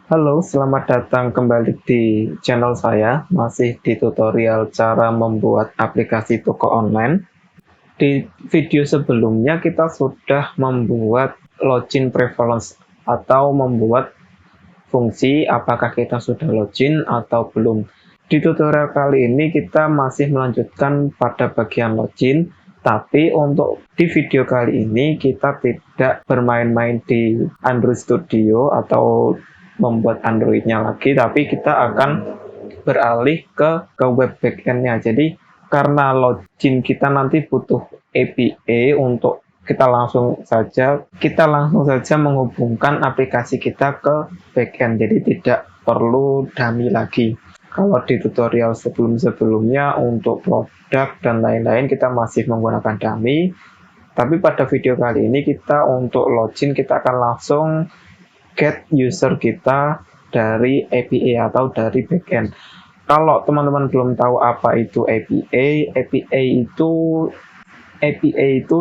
Halo, selamat datang kembali di channel saya. Masih di tutorial cara membuat aplikasi toko online. Di video sebelumnya kita sudah membuat login prevalence atau membuat fungsi apakah kita sudah login atau belum. Di tutorial kali ini kita masih melanjutkan pada bagian login, tapi untuk di video kali ini kita tidak bermain-main di Android Studio atau membuat Android-nya lagi, tapi kita akan beralih ke web backend-nya. Jadi karena login kita nanti butuh API untuk kita langsung saja menghubungkan aplikasi kita ke backend, jadi tidak perlu dummy lagi. Kalau di tutorial sebelum-sebelumnya untuk produk dan lain-lain kita masih menggunakan dummy, tapi pada video kali ini kita untuk login kita akan langsung get user kita dari API atau dari backend. Kalau teman-teman belum tahu apa itu API itu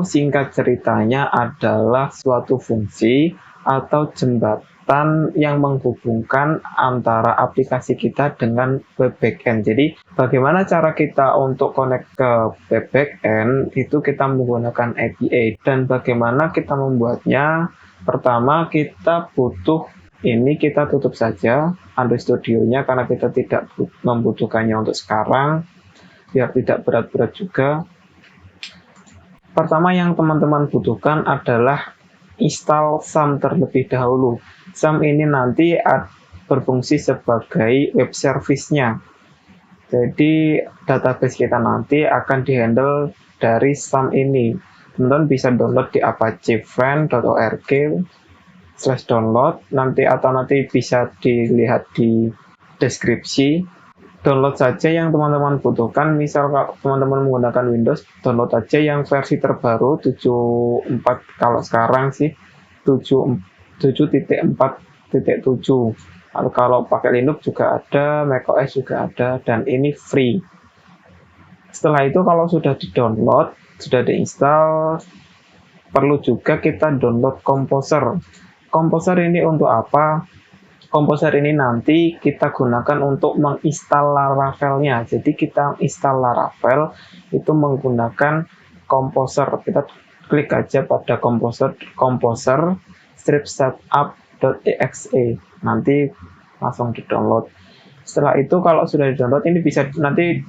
singkat ceritanya adalah suatu fungsi atau jembatan yang menghubungkan antara aplikasi kita dengan web backend. Jadi bagaimana cara kita untuk connect ke web backend itu kita menggunakan API, dan bagaimana kita membuatnya. Pertama kita tutup saja Android Studio-nya karena kita tidak membutuhkannya untuk sekarang, biar tidak berat-berat juga. Pertama yang teman-teman butuhkan adalah install SAM terlebih dahulu. SAM ini nanti berfungsi sebagai web service-nya. Jadi database kita nanti akan dihandle dari SAM ini. Teman-teman bisa download di apacefriend.org/download nanti bisa dilihat di deskripsi. Download saja yang teman-teman butuhkan. Misal kalau teman-teman menggunakan Windows, download aja yang versi terbaru 74, kalau sekarang sih 7.4.7. Kalau pakai Linux juga ada, macOS juga ada, dan ini free. Setelah itu kalau sudah di-download, sudah diinstal, perlu juga kita download Composer. Composer ini untuk apa? Composer ini nanti kita gunakan untuk menginstal Laravel-nya. Jadi kita install Laravel itu menggunakan Composer. Kita klik aja pada Composer strip setup.exe. Nanti langsung di-download. Setelah itu kalau sudah di-download ini bisa nanti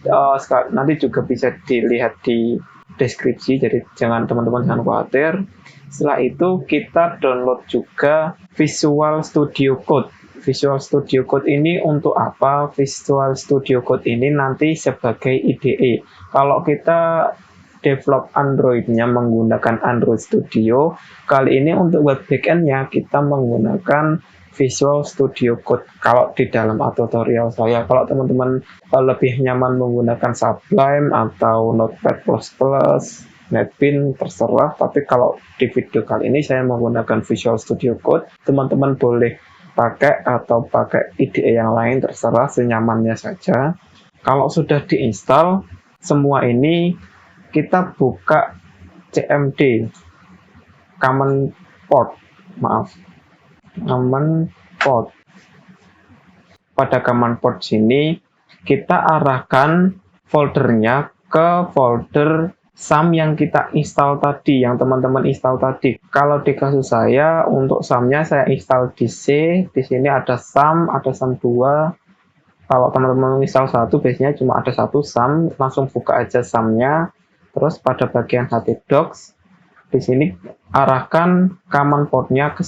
juga bisa dilihat di deskripsi. Jadi teman-teman jangan khawatir. Setelah itu kita download juga Visual Studio Code. Visual Studio Code ini untuk apa? Visual Studio Code ini nanti sebagai IDE. Kalau kita develop Android-nya menggunakan Android Studio, kali ini untuk web backend-nya kita menggunakan Visual Studio Code. Kalau di dalam tutorial saya, kalau teman-teman lebih nyaman menggunakan Sublime atau Notepad++, NetBeans, terserah. Tapi kalau di video kali ini saya menggunakan Visual Studio Code, teman-teman boleh pakai IDE yang lain, terserah, senyamannya saja. Kalau sudah diinstal semua ini, kita buka CMD common port. Pada common port sini kita arahkan foldernya ke folder SAM yang kita install tadi, yang teman-teman install tadi. Kalau di kasus saya, untuk SAM-nya saya install di C. Di sini ada SAM 2. Kalau teman-teman install satu, biasanya cuma ada satu SAM. Langsung buka aja SAM-nya. Terus pada bagian htdocs, di sini arahkan command port-nya ke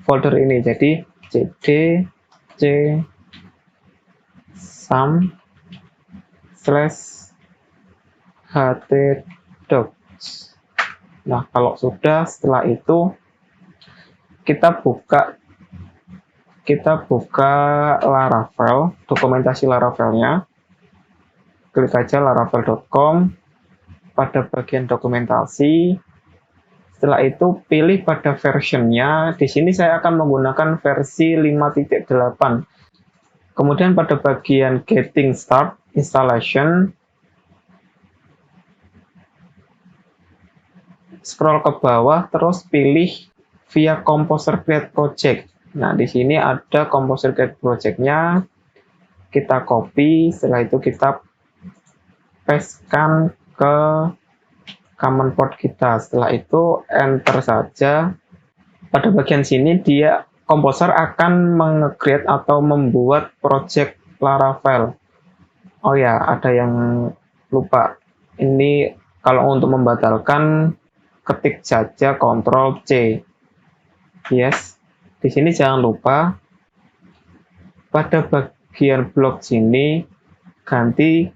folder ini. Jadi cd c SAM /htdocs. Nah, kalau sudah, setelah itu kita buka Laravel, dokumentasi Laravelnya. Klik aja laravel.com, pada bagian dokumentasi. Setelah itu pilih pada versionnya. Di sini saya akan menggunakan versi 5.8. Kemudian pada bagian Getting Start Installation, scroll ke bawah, terus pilih via Composer Create Project. Nah, di sini ada Composer Guide project-nya. Kita copy, setelah itu kita pastekan ke common port kita. Setelah itu enter saja. Pada bagian sini dia Composer akan meng-create atau membuat project Laravel. Oh ya, ada yang lupa. Ini kalau untuk membatalkan ketik saja Ctrl C. Yes. Di sini jangan lupa pada bagian blok sini ganti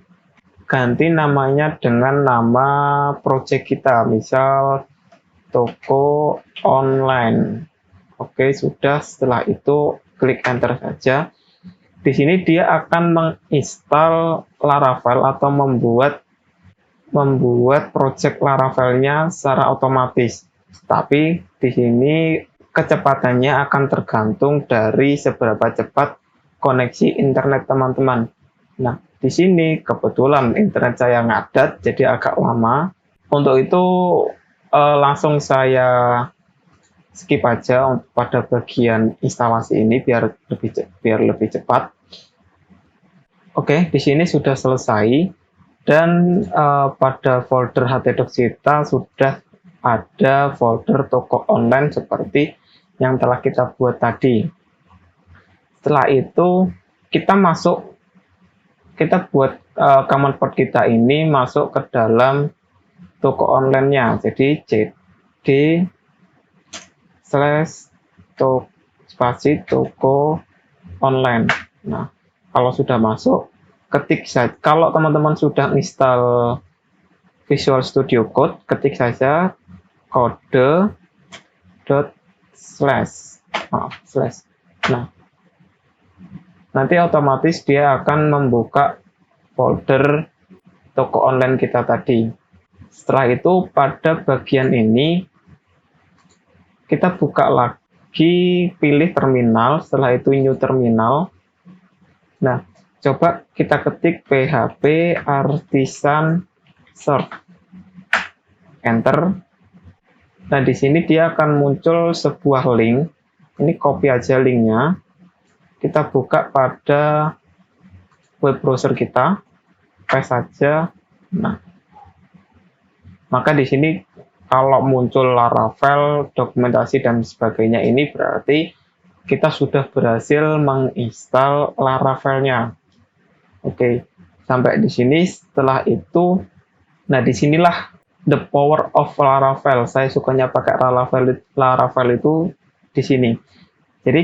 namanya dengan nama project kita, misal toko online. Oke, sudah. Setelah itu klik enter saja. Di sini dia akan menginstal Laravel atau membuat project Laravelnya secara otomatis. Tapi di sini kecepatannya akan tergantung dari seberapa cepat koneksi internet teman-teman. Nah, di sini kebetulan internet saya ngadat, jadi agak lama. Untuk itu langsung saya skip aja pada bagian instalasi ini biar lebih cepat. Oke, di sini sudah selesai dan pada folder htdocs kita sudah ada folder toko online seperti yang telah kita buat tadi. Setelah itu kita buat common port kita ini masuk ke dalam toko online-nya. Jadi cd /toko online. Nah, kalau sudah masuk, ketik saja. Kalau teman-teman sudah install Visual Studio Code, ketik saja kode slash. Nah, nanti otomatis dia akan membuka folder toko online kita tadi. Setelah itu pada bagian ini kita buka lagi, pilih terminal, setelah itu new terminal. Nah, coba kita ketik php artisan serve. Enter. Nah, di sini dia akan muncul sebuah link. Ini copy aja linknya. Kita buka pada web browser kita. Paste saja. Nah, maka di sini kalau muncul Laravel, dokumentasi dan sebagainya, ini berarti kita sudah berhasil menginstal Laravelnya. Oke, sampai di sini. Setelah itu, nah disinilah the power of Laravel. Saya sukanya pakai Laravel itu di sini. Jadi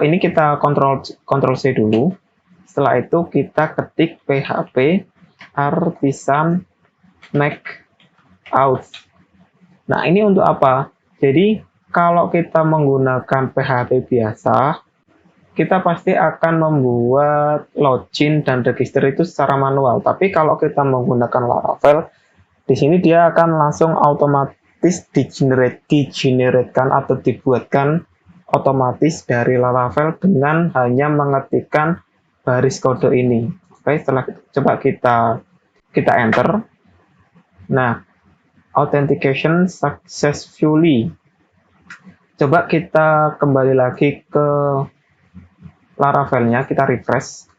ini kita Ctrl C dulu. Setelah itu kita ketik php artisan make out. Nah, ini untuk apa? Jadi, kalau kita menggunakan PHP biasa, kita pasti akan membuat login dan register itu secara manual. Tapi kalau kita menggunakan Laravel, di sini dia akan langsung otomatis digeneratkan atau dibuatkan otomatis dari Laravel dengan hanya mengetikkan baris kode ini. Oke, setelah coba kita enter. Nah, authentication successfully. Coba kita kembali lagi ke Laravelnya, kita refresh.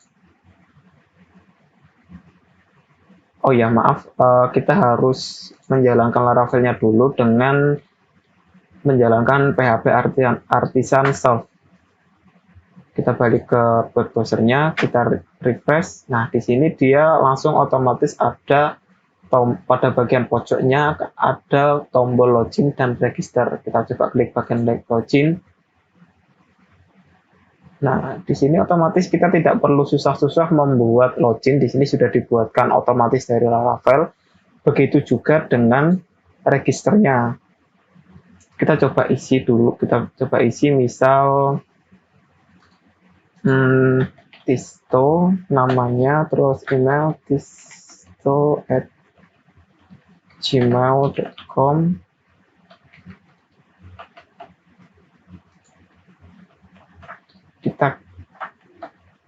Oh ya, maaf, kita harus menjalankan Laravelnya dulu dengan menjalankan PHP artisan self. Kita balik ke web browsernya, kita refresh. Nah, di sini dia langsung otomatis ada pada bagian pojoknya ada tombol login dan register. Kita coba klik bagian login. Nah, di sini otomatis kita tidak perlu susah-susah membuat login. Di sini sudah dibuatkan otomatis dari Laravel. Begitu juga dengan registernya. Kita coba isi dulu. Kita coba isi misal Tisto namanya, terus email tisto@gmail.com.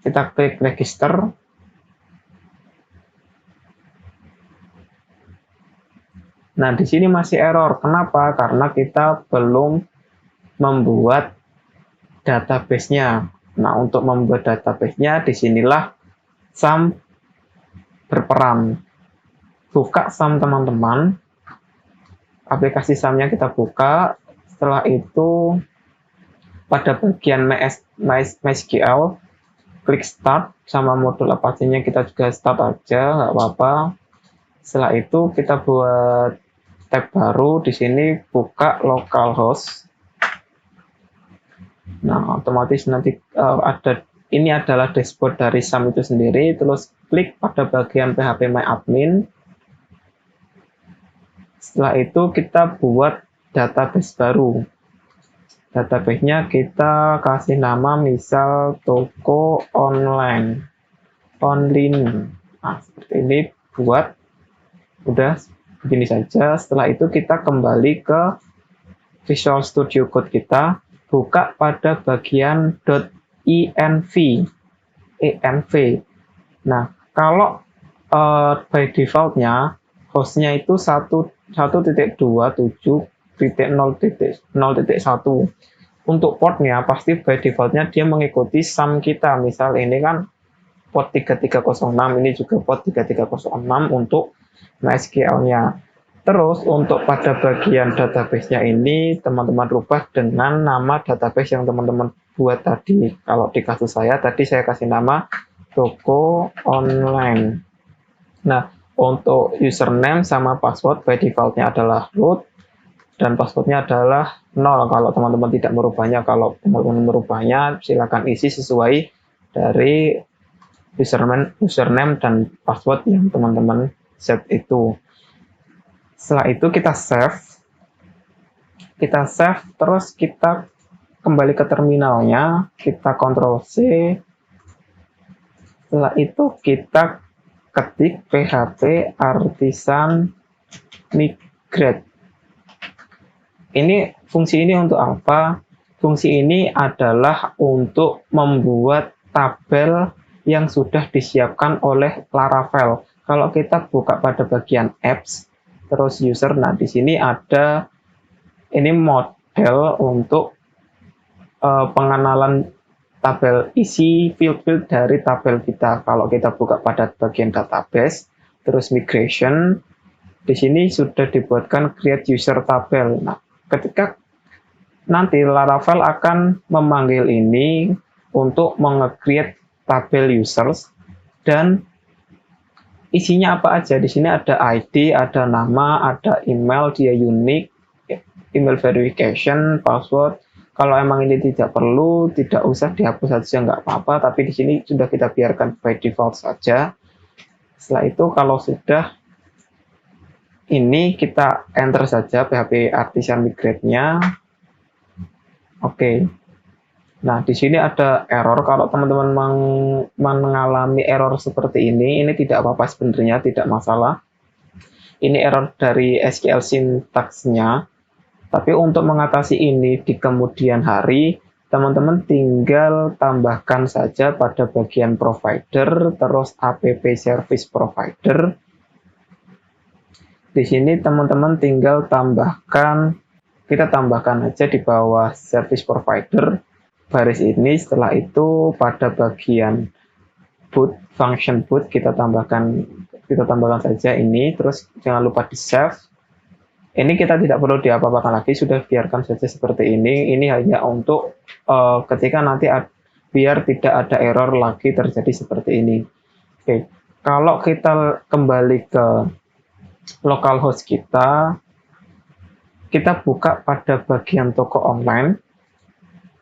Kita klik register. Nah, di sini masih error. Kenapa? Karena kita belum membuat database-nya. Nah, untuk membuat database-nya, disinilah SAM berperan. Buka SAM teman-teman, aplikasi SAM-nya kita buka. Setelah itu, pada bagian MySQL, klik Start, sama modul Apache-nya kita juga Start aja, nggak apa-apa. Setelah itu, kita buat tab baru, di sini buka localhost. Nah, otomatis nanti ini adalah dashboard dari SAM itu sendiri. Terus klik pada bagian phpMyAdmin. Setelah itu kita buat database baru. Database-nya kita kasih nama misal toko online. Nah, seperti ini buat. Udah begini saja. Setelah itu kita kembali ke Visual Studio Code kita. Buka pada bagian .env. Nah, kalau by defaultnya hostnya itu 1.27.0.1. Untuk portnya pasti by defaultnya dia mengikuti SAM kita. Misal ini kan port 3306, ini juga port 3306 untuk MySQL-nya. Terus untuk pada bagian database-nya ini teman-teman rubah dengan nama database yang teman-teman buat tadi. Kalau di kasus saya tadi saya kasih nama toko online. Nah, untuk username sama password by default-nya adalah root dan password-nya adalah 0 kalau teman-teman tidak merubahnya. Kalau teman-teman merubahnya silakan isi sesuai dari username dan password yang teman-teman set itu. Setelah itu kita save, terus kita kembali ke terminalnya, kita Ctrl C. Setelah itu kita ketik php artisan migrate. Fungsi ini untuk apa? Fungsi ini adalah untuk membuat tabel yang sudah disiapkan oleh Laravel. Kalau kita buka pada bagian apps, terus user, nah di sini ada ini model untuk pengenalan tabel, isi field-field dari tabel kita. Kalau kita buka pada bagian database, terus migration, di sini sudah dibuatkan create user tabel. Nah, ketika nanti Laravel akan memanggil ini untuk menge-create tabel users dan isinya apa aja. Di sini ada ID, ada nama, ada email, dia unik, email verification, password. Kalau emang ini tidak perlu, tidak usah dihapus saja, nggak apa-apa. Tapi di sini sudah kita biarkan by default saja. Setelah itu kalau sudah ini kita enter saja PHP Artisan Migrate-nya. Oke. Nah, di sini ada error. Kalau teman-teman mengalami error seperti ini tidak apa-apa sebenarnya, tidak masalah. Ini error dari SQL syntax-nya. Tapi untuk mengatasi ini di kemudian hari, teman-teman tinggal tambahkan saja pada bagian provider, terus app service provider. Di sini teman-teman tinggal kita tambahkan aja di bawah service provider baris ini. Setelah itu pada bagian boot, function boot kita tambahkan saja ini, terus jangan lupa di save. Ini kita tidak perlu diapa-apakan lagi, sudah biarkan saja seperti ini. Ini hanya untuk ketika nanti biar tidak ada error lagi terjadi seperti ini. Oke, kalau kita kembali ke localhost kita buka pada bagian toko online.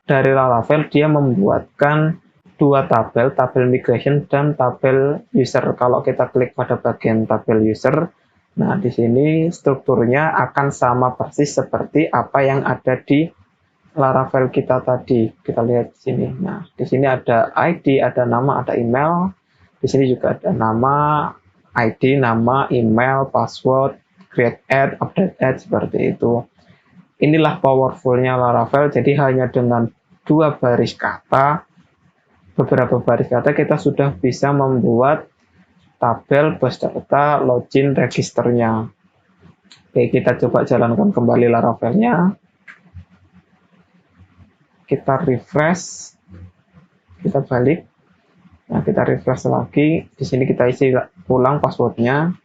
Dari Laravel dia membuatkan dua tabel migration dan tabel user. Kalau kita klik pada bagian tabel user, nah di sini strukturnya akan sama persis seperti apa yang ada di Laravel kita tadi. Kita lihat di sini. Nah, di sini ada ID, ada nama, ada email. Di sini juga ada nama, ID, nama, email, password, create add, update add, seperti itu. Inilah powerfulnya Laravel, jadi hanya dengan beberapa baris kata kita sudah bisa membuat tabel beserta login registernya. Oke, kita coba jalankan kembali Laravelnya. kita refresh, kita balik. Nah, kita refresh lagi. Di sini kita isi ulang passwordnya.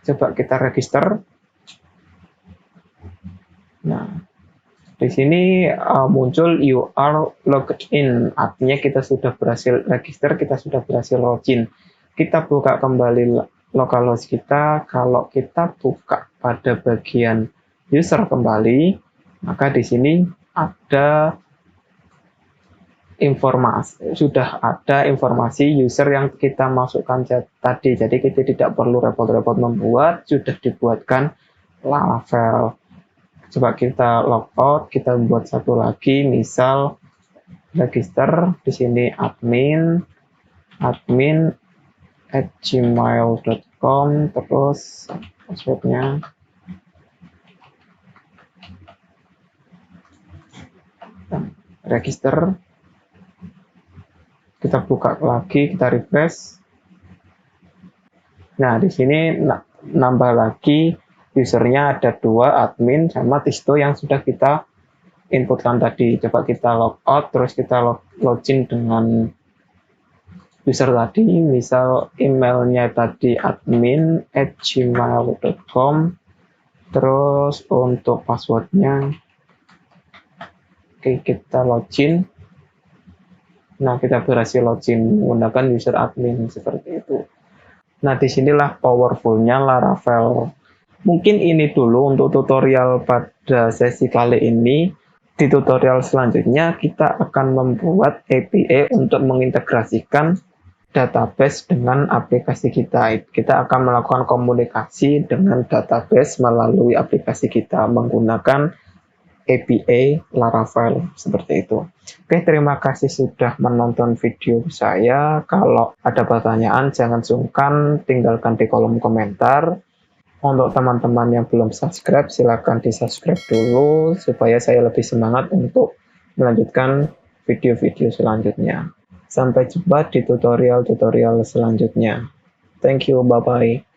Coba kita register. Nah, di sini muncul you are logged in, artinya kita sudah berhasil register, kita sudah berhasil login. Kita buka kembali localhost kita. Kalau kita buka pada bagian user kembali, maka di sini ada sudah ada informasi user yang kita masukkan tadi. Jadi kita tidak perlu repot-repot membuat, sudah dibuatkan Laravel. Coba kita logout, kita buat satu lagi, misal register, di sini admin @gmail.com, terus passwordnya register. Kita buka lagi, kita refresh. Nah, di sini nambah lagi usernya ada 2, admin sama Tisto yang sudah kita inputkan tadi. Coba kita logout, terus kita login dengan user tadi, misal emailnya tadi admin@gmail.com, terus untuk passwordnya oke, kita login. Nah, kita berhasil login menggunakan user admin seperti itu. Nah, disinilah powerfulnya Laravel. Mungkin ini dulu untuk tutorial pada sesi kali ini. Di tutorial selanjutnya kita akan membuat API untuk mengintegrasikan database dengan aplikasi kita. Kita akan melakukan komunikasi dengan database melalui aplikasi kita menggunakan API Laravel seperti itu. Oke, terima kasih sudah menonton video saya. Kalau ada pertanyaan jangan sungkan tinggalkan di kolom komentar. Untuk teman-teman yang belum subscribe, silakan di-subscribe dulu supaya saya lebih semangat untuk melanjutkan video-video selanjutnya. Sampai jumpa di tutorial-tutorial selanjutnya. Thank you, bye-bye.